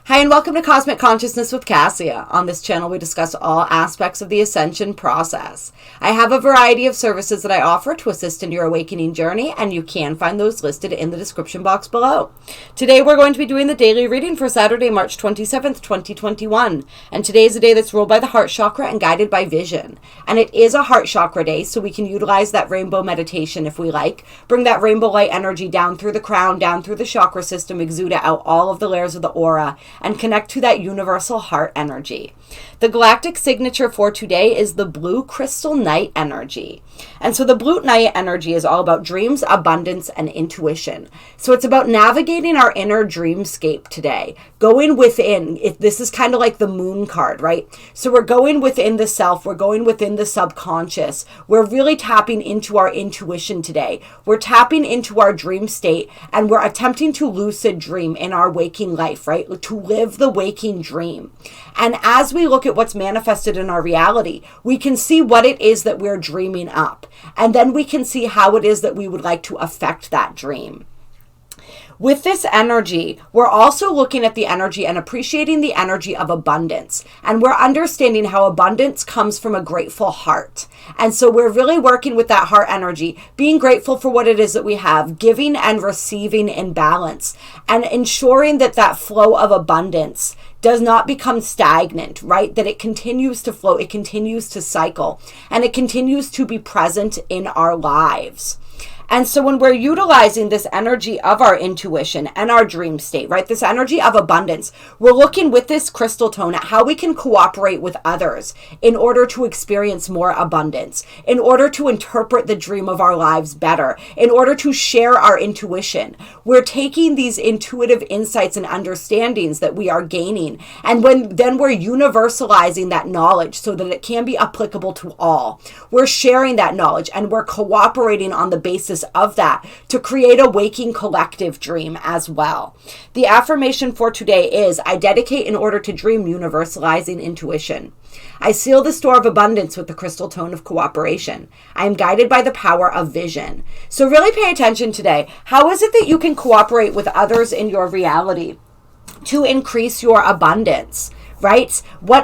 Hi, and welcome to Cosmic Consciousness with Cassia. On this channel, we discuss all aspects of the Ascension process. I have a variety of services that I offer to assist in your awakening journey, and you can find those listed in the description box below. Today, we're going to be doing the daily reading for Saturday, March 27th, 2021. And today is a day that's ruled by the heart chakra and guided by vision. And it is a heart chakra day, so we can utilize that rainbow meditation if we like. Bring that rainbow light energy down through the crown, down through the chakra system, exude it out all of the layers of the aura, and connect to that universal heart energy. The galactic signature for today is the blue crystal night energy. And so the blue night energy is all about dreams, abundance, and intuition. So it's about navigating our inner dreamscape today, going within. This is kind of like the moon card, right? So we're going within the self, we're going within the subconscious. We're really tapping into our intuition today. We're tapping into our dream state, and we're attempting to lucid dream in our waking life, right? To live the waking dream. And as we look at what's manifested in our reality, we can see what it is that we're dreaming up. And then we can see how it is that we would like to affect that dream. With this energy, we're also looking at the energy and appreciating the energy of abundance. And we're understanding how abundance comes from a grateful heart. And so we're really working with that heart energy, being grateful for what it is that we have, giving and receiving in balance, and ensuring that that flow of abundance does not become stagnant, right? That it continues to flow, it continues to cycle, and it continues to be present in our lives. And so when we're utilizing this energy of our intuition and our dream state, right, this energy of abundance, we're looking with this crystal tone at how we can cooperate with others in order to experience more abundance, in order to interpret the dream of our lives better, in order to share our intuition. We're taking these intuitive insights and understandings that we are gaining, and then we're universalizing that knowledge so that it can be applicable to all. We're sharing that knowledge, and we're cooperating on the basis of that to create a waking collective dream as well. The affirmation for today is, I dedicate in order to dream, universalizing intuition. I seal the store of abundance with the crystal tone of cooperation. I am guided by the power of vision. So really pay attention today. How is it that you can cooperate with others in your reality to increase your abundance? Right?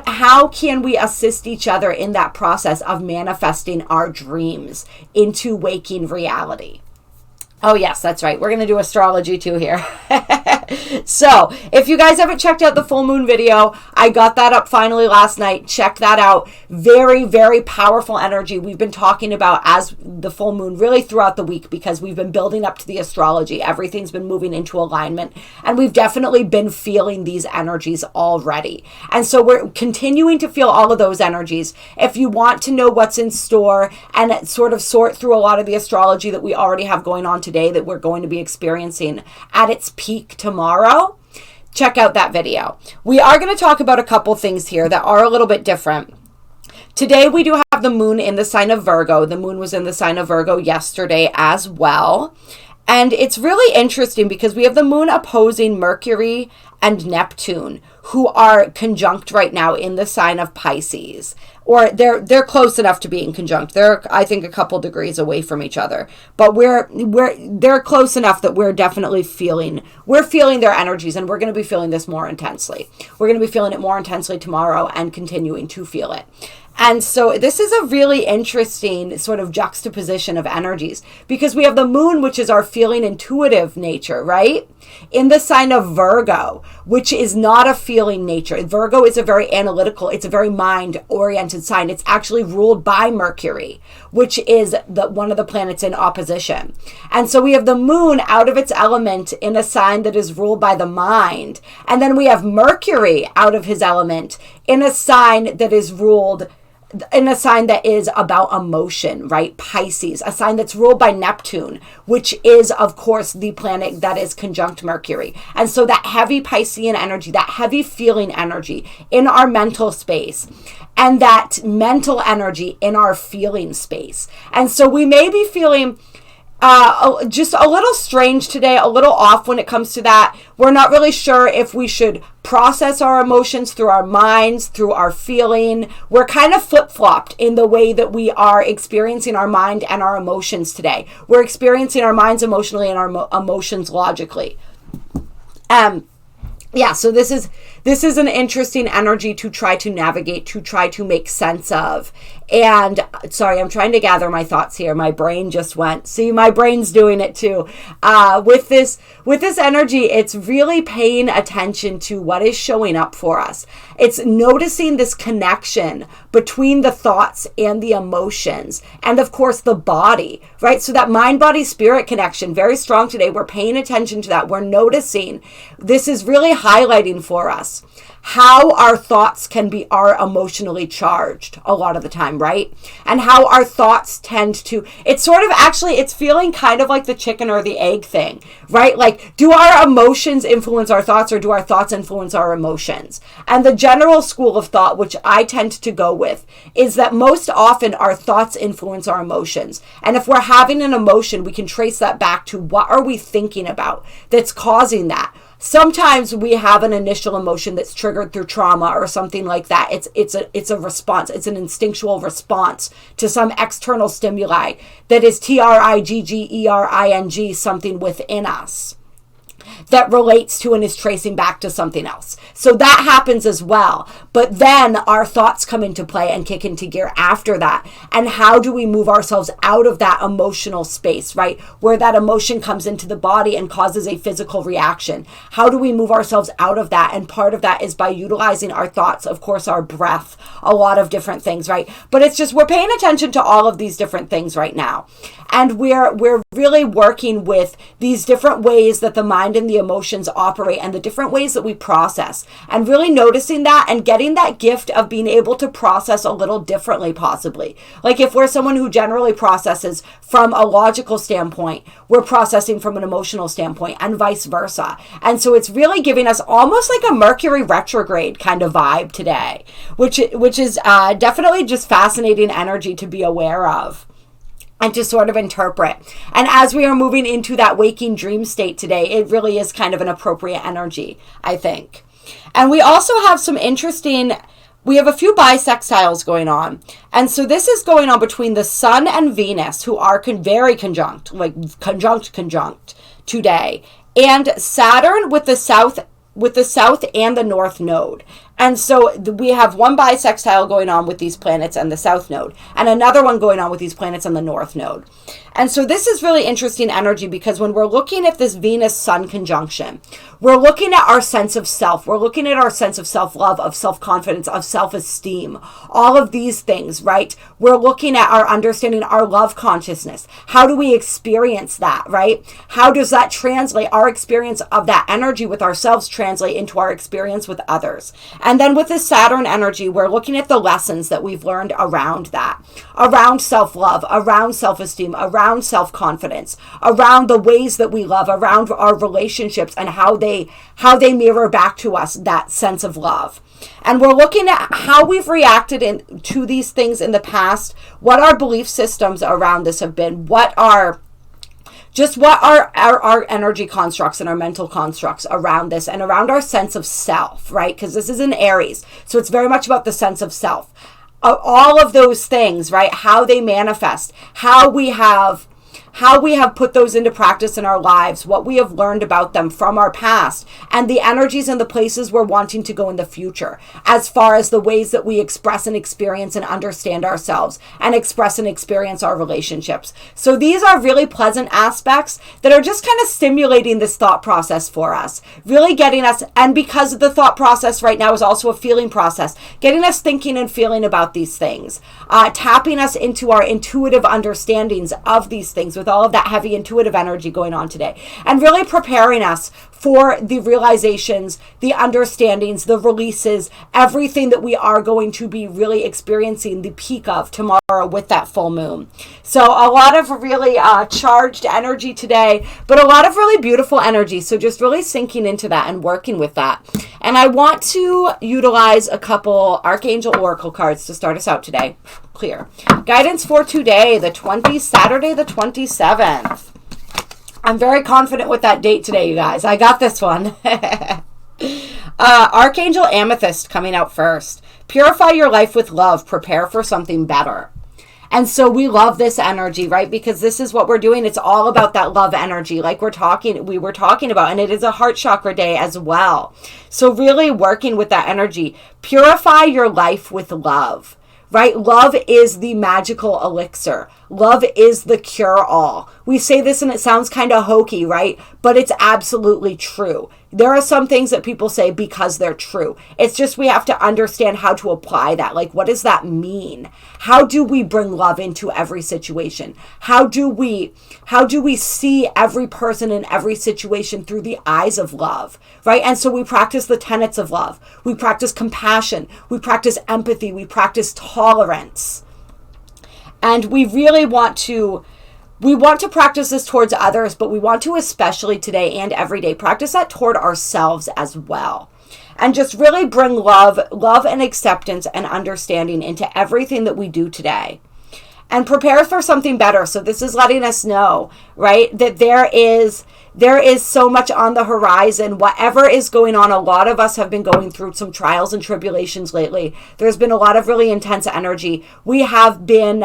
How can we assist each other in that process of manifesting our dreams into waking reality? Oh, yes, that's right. We're going to do astrology too here. So if you guys haven't checked out the full moon video, I got that up finally last night. Check that out. Very, very powerful energy we've been talking about as the full moon really throughout the week, because we've been building up to the astrology. Everything's been moving into alignment, and we've definitely been feeling these energies already. And so we're continuing to feel all of those energies. If you want to know what's in store and sort of sort through a lot of the astrology that we already have going on today that we're going to be experiencing at its peak tomorrow, check out that video. We are going to talk about a couple things here that are a little bit different. Today we do have the moon in the sign of Virgo. The moon was in the sign of Virgo yesterday as well. And it's really interesting because we have the moon opposing Mercury and Neptune, who are conjunct right now in the sign of Pisces. Or they're close enough to being conjunct. They're, I think, a couple degrees away from each other. But they're close enough that we're definitely feeling their energies, and we're going to be feeling this more intensely. We're going to be feeling it more intensely tomorrow and continuing to feel it. And so this is a really interesting sort of juxtaposition of energies, because we have the moon, which is our feeling intuitive nature, right? In the sign of Virgo, which is not a feeling nature. Virgo is a very analytical, it's a very mind-oriented sign. It's actually ruled by Mercury, which is one of the planets in opposition. And so we have the moon out of its element in a sign that is ruled by the mind. And then we have Mercury out of his element in a sign that is ruled in a sign that is about emotion, right? Pisces, a sign that's ruled by Neptune, which is, of course, the planet that is conjunct Mercury. And so that heavy Piscean energy, that heavy feeling energy in our mental space, and that mental energy in our feeling space. And so we may be feeling just a little strange today, a little off when it comes to that. We're not really sure if we should process our emotions through our minds, through our feeling. We're kind of flip-flopped in the way that we are experiencing our mind and our emotions today. We're experiencing our minds emotionally and our emotions logically. yeah, so this is an interesting energy to try to navigate, to try to make sense of. And sorry, I'm trying to gather my thoughts here. My brain just went. See, my brain's doing it too. With this energy, it's really paying attention to what is showing up for us. It's noticing this connection between the thoughts and the emotions, and of course the body, right? So that mind, body, spirit connection, very strong today. We're paying attention to that. We're noticing. This is really highlighting for us how our thoughts are emotionally charged a lot of the time, right? And how our thoughts tend to, it's sort of actually, it's feeling kind of like the chicken or the egg thing, right? Like, do our emotions influence our thoughts, or do our thoughts influence our emotions? And the general school of thought, which I tend to go with, is that most often our thoughts influence our emotions. And if we're having an emotion, we can trace that back to what are we thinking about that's causing that. Sometimes we have an initial emotion that's triggered through trauma or something like that. It's a response. It's an instinctual response to some external stimuli that is triggering, something within us that relates to and is tracing back to something else. So that happens as well. But then our thoughts come into play and kick into gear after that. And how do we move ourselves out of that emotional space, right? Where that emotion comes into the body and causes a physical reaction. How do we move ourselves out of that? And part of that is by utilizing our thoughts, of course, our breath, a lot of different things, right? But it's just, we're paying attention to all of these different things right now. And we're really working with these different ways that the mind and the emotions operate, and the different ways that we process, and really noticing that and getting that gift of being able to process a little differently, possibly. Like if we're someone who generally processes from a logical standpoint, we're processing from an emotional standpoint, and vice versa. And so it's really giving us almost like a Mercury retrograde kind of vibe today, which is definitely just fascinating energy to be aware of and to sort of interpret. And as we are moving into that waking dream state today, it really is kind of an appropriate energy, I think. And we also have some interesting, we have a few bisextiles going on. And so this is going on between the Sun and Venus, who are very conjunct today, and Saturn with the South and the North node. And so we have one bisextile going on with these planets and the South node, and another one going on with these planets and the North node. And so this is really interesting energy, because when we're looking at this Venus-Sun conjunction, we're looking at our sense of self. We're looking at our sense of self-love, of self-confidence, of self-esteem, all of these things, right? We're looking at our understanding, our love consciousness. How do we experience that, right? How does that translate, our experience of that energy with ourselves translate into our experience with others? And then with this Saturn energy, we're looking at the lessons that we've learned around that, around self-love, around self-esteem, around self-confidence, around the ways that we love, around our relationships, and how they mirror back to us that sense of love. And we're looking at how we've reacted to these things in the past, what our belief systems around this have been, what are our energy constructs and our mental constructs around this, and around our sense of self, right? Because this is in Aries, so it's very much about the sense of self. All of those things, right? How they manifest, how we have put those into practice in our lives, what we have learned about them from our past, and the energies and the places we're wanting to go in the future, as far as the ways that we express and experience and understand ourselves, and express and experience our relationships. So these are really pleasant aspects that are just kind of stimulating this thought process for us, really getting us, and because the thought process right now is also a feeling process, getting us thinking and feeling about these things, tapping us into our intuitive understandings of these things with all of that heavy intuitive energy going on today, and really preparing us for the realizations, the understandings, the releases, everything that we are going to be really experiencing the peak of tomorrow with that full moon. So a lot of really charged energy today, but a lot of really beautiful energy. So just really sinking into that and working with that. And I want to utilize a couple Archangel Oracle cards to start us out today. Clear. Guidance for today, Saturday the 27th. I'm very confident with that date today, you guys. I got this one. Archangel Amethyst coming out first. Purify your life with love. Prepare for something better. And so we love this energy, right? Because this is what we're doing. It's all about that love energy, like we were talking about. And it is a heart chakra day as well. So really working with that energy. Purify your life with love, right? Love is the magical elixir. Love is the cure-all. We say this and it sounds kind of hokey, right? But it's absolutely true. There are some things that people say because they're true. It's just we have to understand how to apply that. Like, what does that mean? How do we bring love into every situation? How do we see every person in every situation through the eyes of love, right? And so we practice the tenets of love. We practice compassion. We practice empathy. We practice tolerance. And we really want to practice this towards others, but we want to, especially today and every day, practice that toward ourselves as well. And just really bring love and acceptance and understanding into everything that we do today. And prepare for something better. So this is letting us know, right, that there is so much on the horizon. Whatever is going on, a lot of us have been going through some trials and tribulations lately. There's been a lot of really intense energy. We have been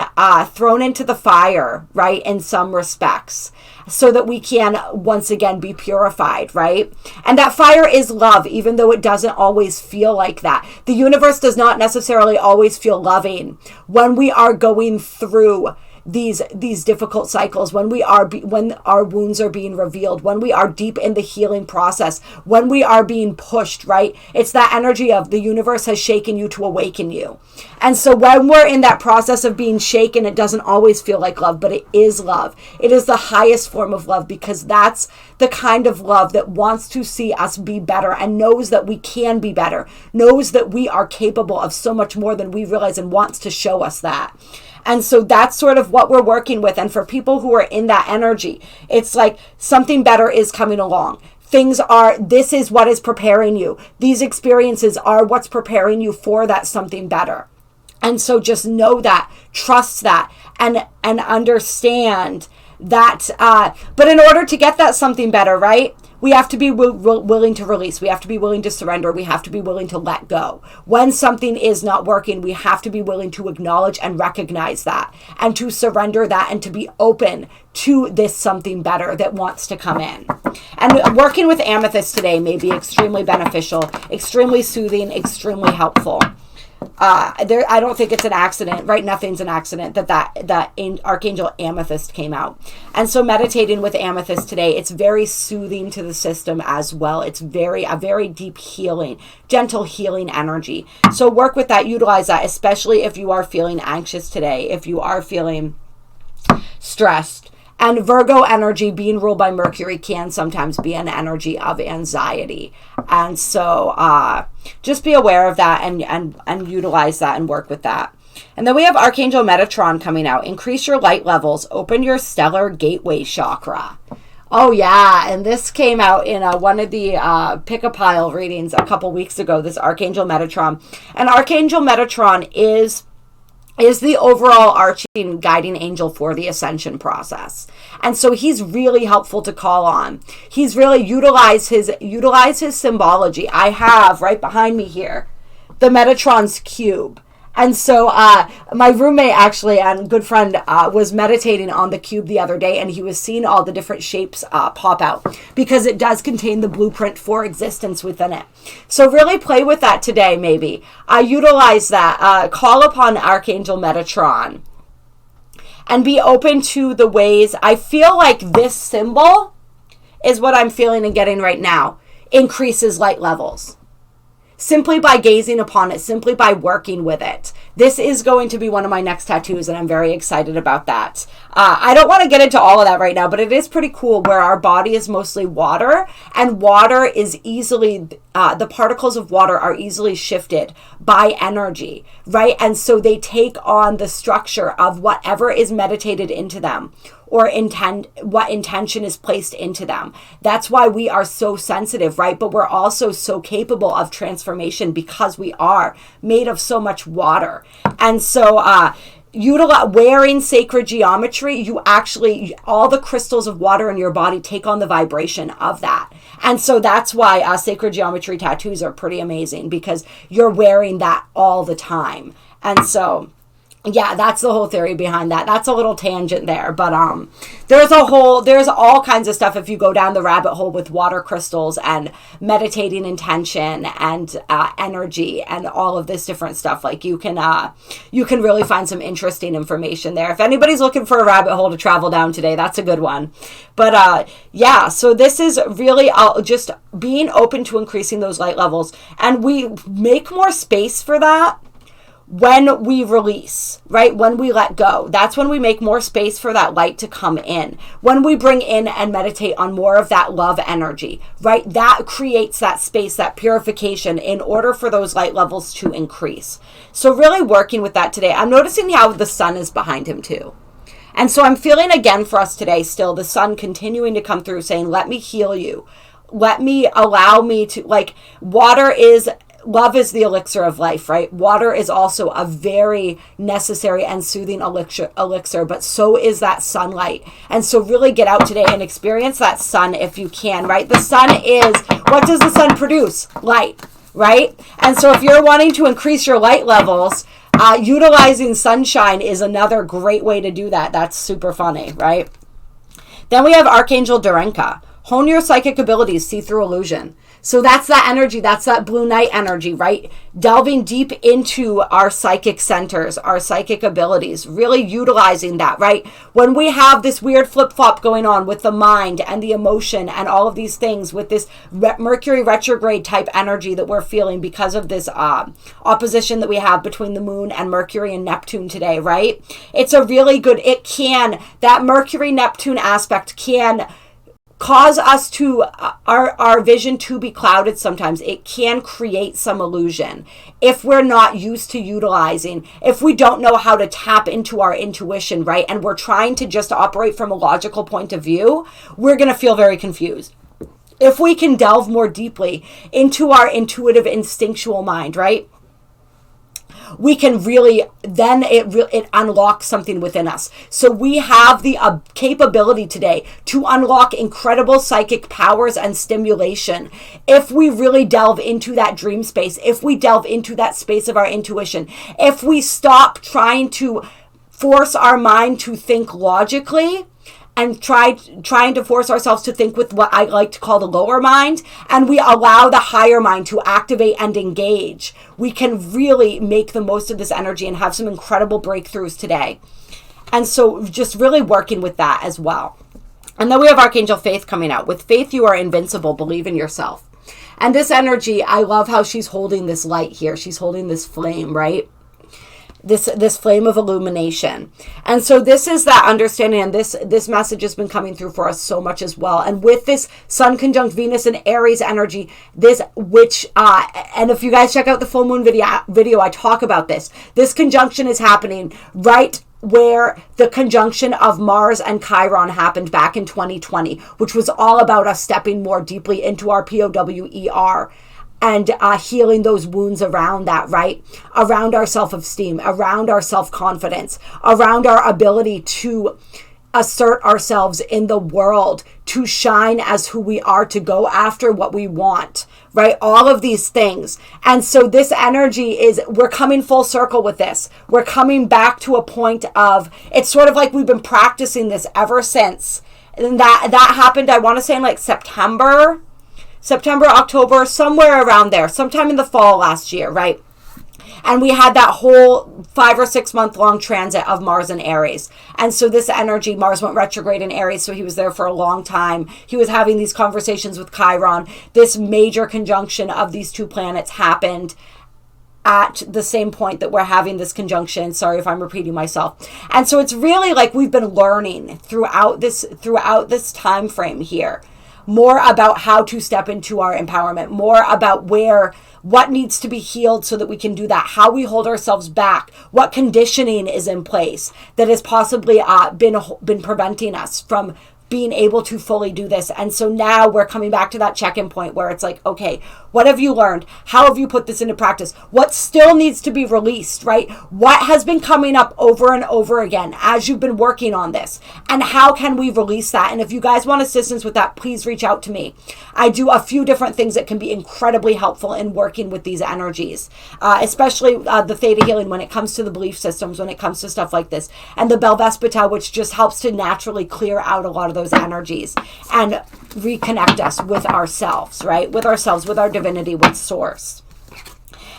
thrown into the fire, right, in some respects, so that we can once again be purified, right? And that fire is love, even though it doesn't always feel like that. The universe does not necessarily always feel loving when we are going through these difficult cycles, when our wounds are being revealed, when we are deep in the healing process, when we are being pushed, right? It's that energy of the universe has shaken you to awaken you. And so when we're in that process of being shaken, it doesn't always feel like love, but it is love. It is the highest form of love, because that's the kind of love that wants to see us be better and knows that we can be better, knows that we are capable of so much more than we realize, and wants to show us that. And so that's sort of what we're working with. And for people who are in that energy, it's like something better is coming along. This is what is preparing you. These experiences are what's preparing you for that something better. And so just know that, trust that, and understand that. But in order to get that something better, right? We have to be willing to release. We have to be willing to surrender. We have to be willing to let go. When something is not working, we have to be willing to acknowledge and recognize that, and to surrender that, and to be open to this something better that wants to come in. And working with Amethyst today may be extremely beneficial, extremely soothing, extremely helpful. I don't think it's an accident, right? Nothing's an accident that Archangel Amethyst came out. And so meditating with Amethyst today, it's very soothing to the system as well. It's a very deep healing, gentle healing energy. So work with that, utilize that, especially if you are feeling anxious today, if you are feeling stressed. And Virgo energy, being ruled by Mercury, can sometimes be an energy of anxiety. And so just be aware of that and utilize that and work with that. And then we have Archangel Metatron coming out. Increase your light levels. Open your stellar gateway chakra. Oh, yeah. And this came out in one of the pick-a-pile readings a couple weeks ago, this Archangel Metatron. And Archangel Metatron is the overall arching guiding angel for the Ascension process. And so he's really helpful to call on. He's really utilize his symbology. I have right behind me here the Metatron's cube. And so my roommate actually and good friend was meditating on the cube the other day, and he was seeing all the different shapes pop out, because it does contain the blueprint for existence within it. So really play with that today, maybe. Utilize that. Call upon Archangel Metatron and be open to the ways. I feel like this symbol is what I'm feeling and getting right now. Increases light levels. Simply by gazing upon it, simply by working with it. This is going to be one of my next tattoos, and I'm very excited about that. I don't want to get into all of that right now, but it is pretty cool where our body is mostly water, and water is easily, the particles of water are easily shifted by energy, right? And so they take on the structure of whatever is meditated into them, or what intention is placed into them. That's why we are so sensitive, right? But we're also so capable of transformation because we are made of so much water. And so wearing sacred geometry, all the crystals of water in your body take on the vibration of that. And so that's why sacred geometry tattoos are pretty amazing, because you're wearing that all the time. And so Yeah, that's the whole theory behind that. That's a little tangent there, but there's all kinds of stuff if you go down the rabbit hole with water crystals and meditating intention and energy and all of this different stuff. Like you can really find some interesting information there. If anybody's looking for a rabbit hole to travel down today, that's a good one. But yeah, so this is really just being open to increasing those light levels, and we make more space for that when we release, right? When we let go, that's when we make more space for that light to come in. When we bring in and meditate on more of that love energy, right? That creates that space, that purification in order for those light levels to increase. So really working with that today. I'm noticing how the sun is behind him too. And so I'm feeling again for us today, still the sun continuing to come through saying, let me heal you. Allow me to, like, love is the elixir of life, right? Water is also a very necessary and soothing elixir, but so is that sunlight. And so really get out today and experience that sun if you can, right? The sun what does the sun produce? Light, right? And so if you're wanting to increase your light levels, utilizing sunshine is another great way to do that. That's super funny, right? Then we have Archangel Durenka. Hone your psychic abilities, see through illusion. So that's that energy, that's that blue night energy, right? Delving deep into our psychic centers, our psychic abilities, really utilizing that, right? When we have this weird flip-flop going on with the mind and the emotion and all of these things with this Mercury retrograde type energy that we're feeling because of this opposition that we have between the moon and Mercury and Neptune today, right? It's a really good, that Mercury-Neptune aspect can cause us to our vision to be clouded sometimes. It can create some illusion if we're not used to utilizing, if we don't know how to tap into our intuition, right? And we're trying to just operate from a logical point of view, we're going to feel very confused. If we can delve more deeply into our intuitive, instinctual mind, right? We can really, then it unlocks something within us. So we have the capability today to unlock incredible psychic powers and stimulation if we really delve into that dream space, if we delve into that space of our intuition, if we stop trying to force our mind to think logically and trying to force ourselves to think with what I like to call the lower mind, and we allow the higher mind to activate and engage, we can really make the most of this energy and have some incredible breakthroughs today. And so just really working with that as well. And then we have Archangel Faith coming out. With faith, you are invincible. Believe in yourself. And this energy, I love how she's holding this light here. She's holding this flame, right? This flame of illumination. And so this is that understanding, and this message has been coming through for us so much as well. And with this Sun conjunct Venus and Aries energy, and if you guys check out the full moon video, I talk about this. This conjunction is happening right where the conjunction of Mars and Chiron happened back in 2020, which was all about us stepping more deeply into our POWER and healing those wounds around that, right? Around our self-esteem, around our self-confidence, around our ability to assert ourselves in the world, to shine as who we are, to go after what we want, right? All of these things. And so this energy we're coming full circle with this. We're coming back to a point of, it's sort of like we've been practicing this ever since. And that happened, I want to say in like September, October, somewhere around there, sometime in the fall last year, right? And we had that whole 5 or 6 month long transit of Mars and Aries. And so this energy, Mars went retrograde in Aries, so he was there for a long time. He was having these conversations with Chiron. This major conjunction of these two planets happened at the same point that we're having this conjunction. Sorry if I'm repeating myself. And so it's really like we've been learning throughout this time frame here more about how to step into our empowerment, more about what needs to be healed so that we can do that, how we hold ourselves back, what conditioning is in place that has possibly been preventing us from being able to fully do this. And so now we're coming back to that check-in point where it's like, okay, What have you learned? How have you put this into practice? What still needs to be released, right? What has been coming up over and over again as you've been working on this? And how can we release that? And if you guys want assistance with that, please reach out to me. I do a few different things that can be incredibly helpful in working with these energies, especially the Theta healing when it comes to the belief systems, when it comes to stuff like this, and the Belvaspata, which just helps to naturally clear out a lot of those energies and reconnect us with ourselves, right? With ourselves, with our divinity, with source.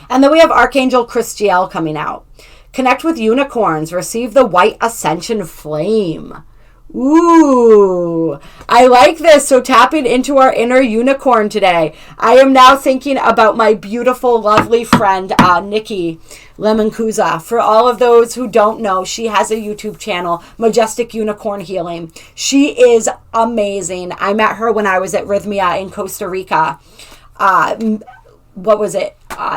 And then we have Archangel Christiel coming out. Connect with unicorns. Receive the white ascension flame. Ooh, I like this. So tapping into our inner unicorn today. I am now thinking about my beautiful, lovely friend, Nikki Lemoncuza. For all of those who don't know, she has a YouTube channel, Majestic Unicorn Healing. She is amazing. I met her when I was at Rhythmia in Costa Rica. What was it?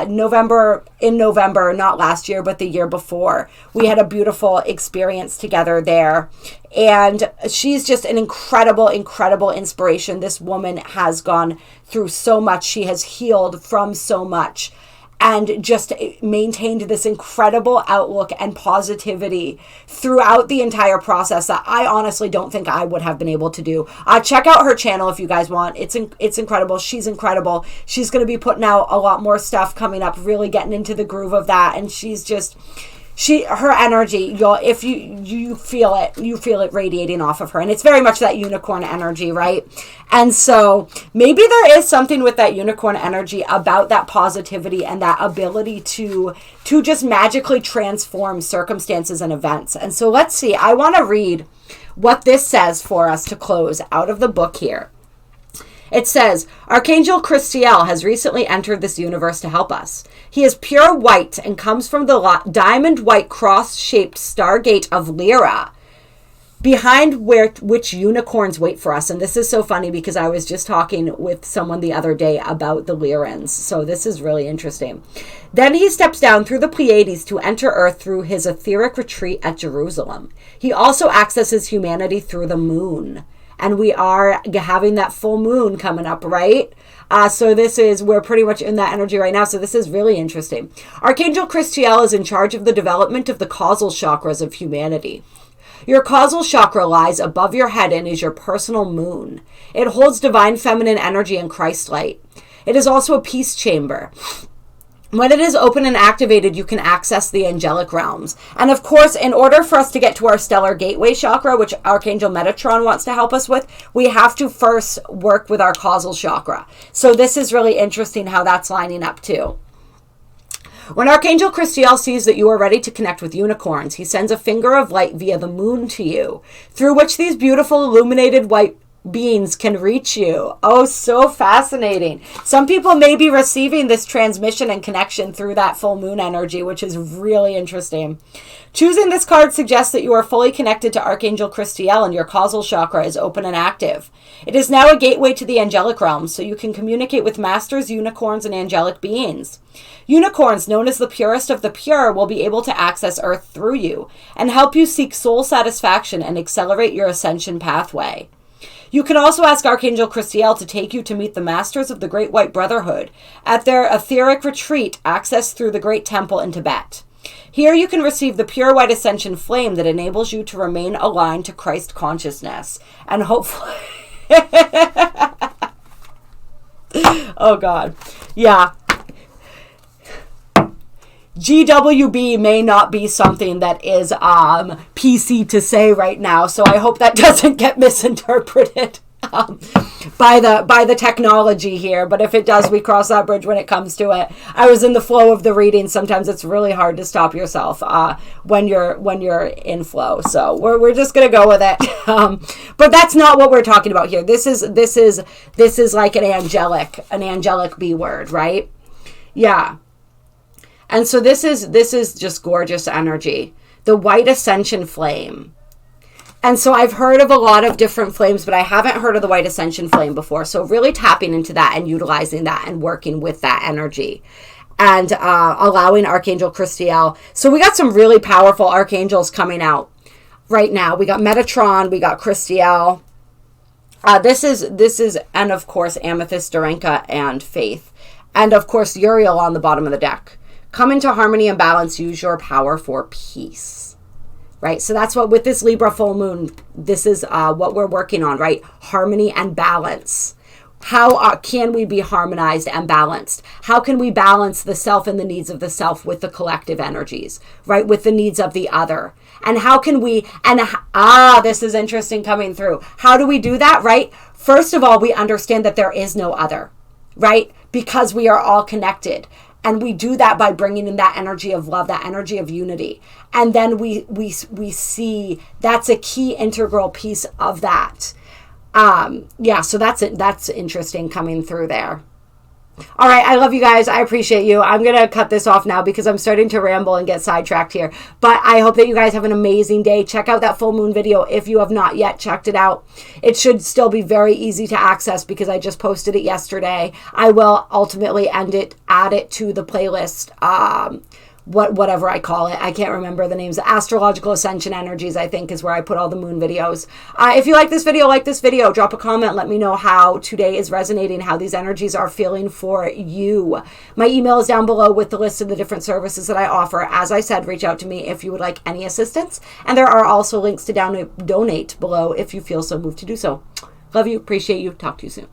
November, not last year, but the year before. We had a beautiful experience together there. And she's just an incredible, incredible inspiration. This woman has gone through so much. She has healed from so much and just maintained this incredible outlook and positivity throughout the entire process that I honestly don't think I would have been able to do. Check out her channel if you guys want. It's incredible. She's incredible. She's going to be putting out a lot more stuff coming up, really getting into the groove of that. And she's just... her energy, if you feel it radiating off of her, and it's very much that unicorn energy, right? And so maybe there is something with that unicorn energy about that positivity and that ability to just magically transform circumstances and events. And so let's see, I want to read what this says for us to close out of the book here. It says, Archangel Christiel has recently entered this universe to help us. He is pure white and comes from the diamond white cross-shaped stargate of Lyra, behind which unicorns wait for us. And this is so funny because I was just talking with someone the other day about the Lyrans. So this is really interesting. Then he steps down through the Pleiades to enter Earth through his etheric retreat at Jerusalem. He also accesses humanity through the moon. And we are having that full moon coming up, right? So we're pretty much in that energy right now. So this is really interesting. Archangel Christiel is in charge of the development of the causal chakras of humanity. Your causal chakra lies above your head and is your personal moon. It holds divine feminine energy and Christ light. It is also a peace chamber. When it is open and activated, you can access the angelic realms. And of course, in order for us to get to our stellar gateway chakra, which Archangel Metatron wants to help us with, we have to first work with our causal chakra. So this is really interesting how that's lining up too. When Archangel Christiel sees that you are ready to connect with unicorns, he sends a finger of light via the moon to you, through which these beautiful illuminated white beings can reach you. Oh, so fascinating. Some people may be receiving this transmission and connection through that full moon energy, which is really interesting. Choosing this card suggests that you are fully connected to Archangel Christiel and your causal chakra is open and active. It is now a gateway to the angelic realms, so you can communicate with masters, unicorns, and angelic beings. Unicorns, known as the purest of the pure, will be able to access Earth through you and help you seek soul satisfaction and accelerate your ascension pathway. You can also ask Archangel Christiel to take you to meet the Masters of the Great White Brotherhood at their etheric retreat accessed through the Great Temple in Tibet. Here you can receive the pure white ascension flame that enables you to remain aligned to Christ consciousness. And hopefully... Oh, God. Yeah. GWB may not be something that is PC to say right now, so I hope that doesn't get misinterpreted by the technology here. But if it does, we cross that bridge when it comes to it. I was in the flow of the reading. Sometimes it's really hard to stop yourself when you're in flow. So we're just gonna go with it. But that's not what we're talking about here. This is like an angelic B word, right? Yeah. And so this is just gorgeous energy. The white ascension flame. And so I've heard of a lot of different flames, but I haven't heard of the white ascension flame before. So really tapping into that and utilizing that and working with that energy. And allowing Archangel Christiel. So we got some really powerful archangels coming out right now. We got Metatron, we got Christiel. This is, and of course, Amethyst, Durenka, and Faith. And of course, Uriel on the bottom of the deck. Come into harmony and balance. Use your power for peace. Right? So that's what, with this Libra full moon, this is what we're working on, right? Harmony and balance. How can we be harmonized and balanced? How can we balance the self and the needs of the self with the collective energies, right? With the needs of the other. And how can we, and this is interesting coming through. How do we do that, right? First of all, we understand that there is no other, right? Because we are all connected. And we do that by bringing in that energy of love, that energy of unity. And then we see that's a key integral piece of that. Yeah, so that's it. That's interesting coming through there. All right, I love you guys. I appreciate you. I'm going to cut this off now because I'm starting to ramble and get sidetracked here. But I hope that you guys have an amazing day. Check out that full moon video if you have not yet checked it out. It should still be very easy to access because I just posted it yesterday. I will ultimately add it to the playlist. Whatever I call it. I can't remember the names. Astrological Ascension Energies, I think, is where I put all the moon videos. If you like this video, drop a comment. Let me know how today is resonating, how these energies are feeling for you. My email is down below with the list of the different services that I offer. As I said, reach out to me if you would like any assistance. And there are also links to donate below if you feel so moved to do so. Love you. Appreciate you. Talk to you soon.